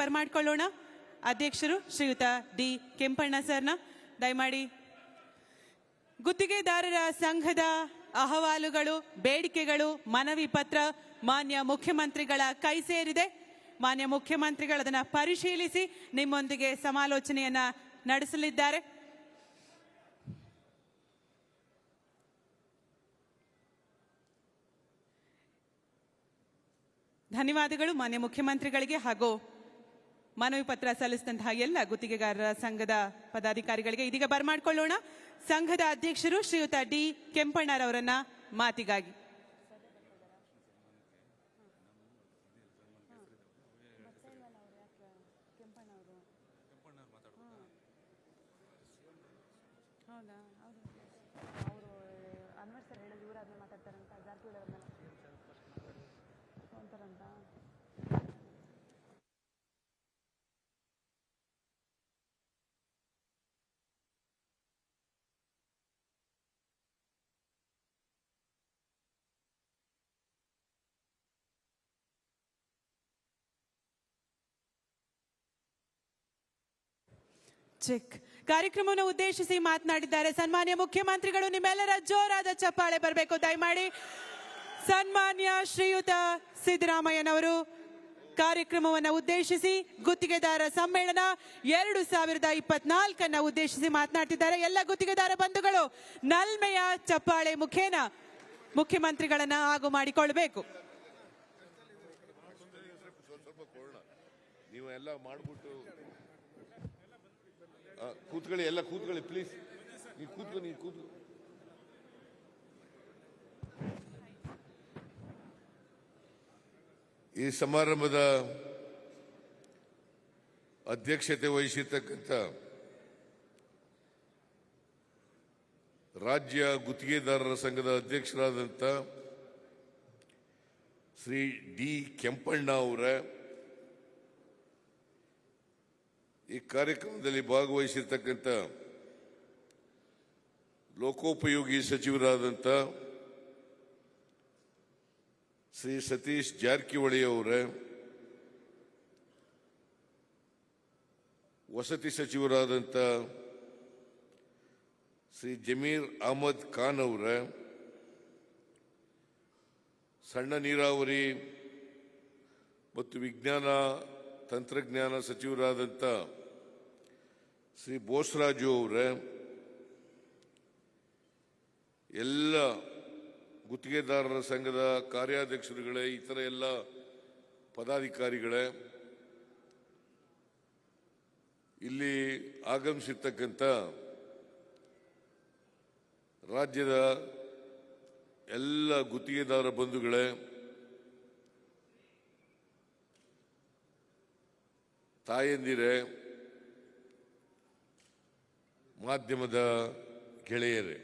ಬರಮಾಡಿಕೊಳ್ಳೋಣ. ಅಧ್ಯಕ್ಷರು ಶ್ರೀಯುತ ಡಿ ಕೆಂಪಣ್ಣ ಸರ್ನ ದಯಮಾಡಿ. ಗುತ್ತಿಗೆದಾರರ ಸಂಘದ ಅಹವಾಲುಗಳು, ಬೇಡಿಕೆಗಳು, ಮನವಿ ಪತ್ರ ಮಾನ್ಯ ಮುಖ್ಯಮಂತ್ರಿಗಳ ಕೈ ಸೇರಿದೆ. ಮಾನ್ಯ ಮುಖ್ಯಮಂತ್ರಿಗಳು ಅದನ್ನು ಪರಿಶೀಲಿಸಿ ನಿಮ್ಮೊಂದಿಗೆ ಸಮಾಲೋಚನೆಯನ್ನ ನಡೆಸಲಿದ್ದಾರೆ. ಧನ್ಯವಾದಗಳು ಮಾನ್ಯ ಮುಖ್ಯಮಂತ್ರಿಗಳಿಗೆ ಹಾಗೂ ಮನವಿ ಪತ್ರ ಸಲ್ಲಿಸಿದಂತಹ ಎಲ್ಲ ಗುತ್ತಿಗೆಗಾರರ ಸಂಘದ ಪದಾಧಿಕಾರಿಗಳಿಗೆ. ಇದೀಗ ಬರಮಾಡಿಕೊಳ್ಳೋಣ ಸಂಘದ ಅಧ್ಯಕ್ಷರು ಶ್ರೀಯುತ ಡಿ ಕೆಂಪಣ್ಣರವರನ್ನ ಮಾತಿಗಾಗಿ. ಚೆಕ್. ಕಾರ್ಯಕ್ರಮವನ್ನು ಉದ್ದೇಶಿಸಿ ಮಾತನಾಡಿದ್ದಾರೆ ಸನ್ಮಾನ್ಯ ಮುಖ್ಯಮಂತ್ರಿಗಳು. ನಿಮ್ಮೆಲ್ಲರ ಜೋರಾದ ಚಪ್ಪಾಳೆ ಬರಬೇಕು ದಯಮಾಡಿ. ಸನ್ಮಾನ್ಯ ಶ್ರೀಯುತ ಸಿದ್ದರಾಮಯ್ಯನವರು ಕಾರ್ಯಕ್ರಮವನ್ನು ಉದ್ದೇಶಿಸಿ ಗುತ್ತಿಗೆದಾರ ಸಮ್ಮೇಳನ 2024 ಉದ್ದೇಶಿಸಿ ಮಾತನಾಡ್ತಿದ್ದಾರೆ. ಎಲ್ಲ ಗುತ್ತಿಗೆದಾರ ಬಂಧುಗಳು ನಲ್ಮೆಯ ಚಪ್ಪಾಳೆ ಮುಖೇನ ಮುಖ್ಯಮಂತ್ರಿಗಳನ್ನ ಆಗು ಮಾಡಿಕೊಳ್ಬೇಕು. ನೀವು ಎಲ್ಲ ಮಾಡ್ಬಿಟ್ಟು ಕೂತ್ಕೊಳ್ಳಿ, ಎಲ್ಲ ಕೂತ್ಕೊಳ್ಳಿ ಪ್ಲೀಸ್. ನೀವು ಕೂತ್ಕೊ. ಈ ಸಮಾರಂಭದ ಅಧ್ಯಕ್ಷತೆ ವಹಿಸಿರ್ತಕ್ಕಂಥ ರಾಜ್ಯ ಗುತ್ತಿಗೆದಾರರ ಸಂಘದ ಅಧ್ಯಕ್ಷರಾದಂಥ ಶ್ರೀ ಡಿ ಕೆಂಪಣ್ಣ ಅವರ ಈ ಕಾರ್ಯಕ್ರಮದಲ್ಲಿ ಭಾಗವಹಿಸಿರ್ತಕ್ಕಂಥ ಲೋಕೋಪಯೋಗಿ ಸಚಿವರಾದಂಥ ಶ್ರೀ ಸತೀಶ್ ಜಾರಕಿಹೊಳಿ ಅವರ, ವಸತಿ ಸಚಿವರಾದಂಥ ಶ್ರೀ ಜಮೀರ್ ಅಹಮದ್ ಖಾನ್ ಅವರ, ಸಣ್ಣ ನೀರಾವರಿ ಮತ್ತು ವಿಜ್ಞಾನ ತಂತ್ರಜ್ಞಾನ ಸಚಿವರಾದಂಥ ಶ್ರೀ ಬೋಸರಾಜು ಅವರ, ಎಲ್ಲ ಗುತ್ತಿಗೆದಾರರ ಸಂಘದ ಕಾರ್ಯಾಧ್ಯಕ್ಷರುಗಳೇ, ಇತರ ಎಲ್ಲ ಪದಾಧಿಕಾರಿಗಳೇ, ಇಲ್ಲಿ ಆಗಮಿಸಿರ್ತಕ್ಕಂಥ ರಾಜ್ಯದ ಎಲ್ಲ ಗುತ್ತಿಗೆದಾರ ಬಂಧುಗಳೇ, ತಾಯಂದಿರೇ, ಮಾಧ್ಯಮದ ಗೆಳೆಯರೇ,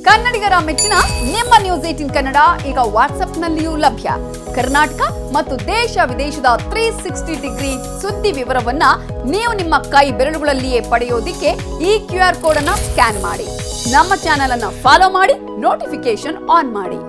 ಕನ್ನಡಿಗರ ಮೆಚ್ಚಿನ ನಿಮ್ಮ ನ್ಯೂಸ್ 18 ಕನ್ನಡ ಈಗ ವಾಟ್ಸ್ಆಪ್ನಲ್ಲಿಯೂ ಲಭ್ಯ. ಕರ್ನಾಟಕ ಮತ್ತು ದೇಶ ವಿದೇಶದ 360 ಡಿಗ್ರಿ ಸುದ್ದಿ ವಿವರವನ್ನ ನೀವು ನಿಮ್ಮ ಕೈ ಬೆರಳುಗಳಲ್ಲಿಯೇ ಪಡೆಯೋದಿಕ್ಕೆ ಈ QR ಕೋಡ್ ಅನ್ನು ಸ್ಕ್ಯಾನ್ ಮಾಡಿ. ನಮ್ಮ ಚಾನೆಲ್ ಅನ್ನು ಫಾಲೋ ಮಾಡಿ, ನೋಟಿಫಿಕೇಶನ್ ಆನ್ ಮಾಡಿ.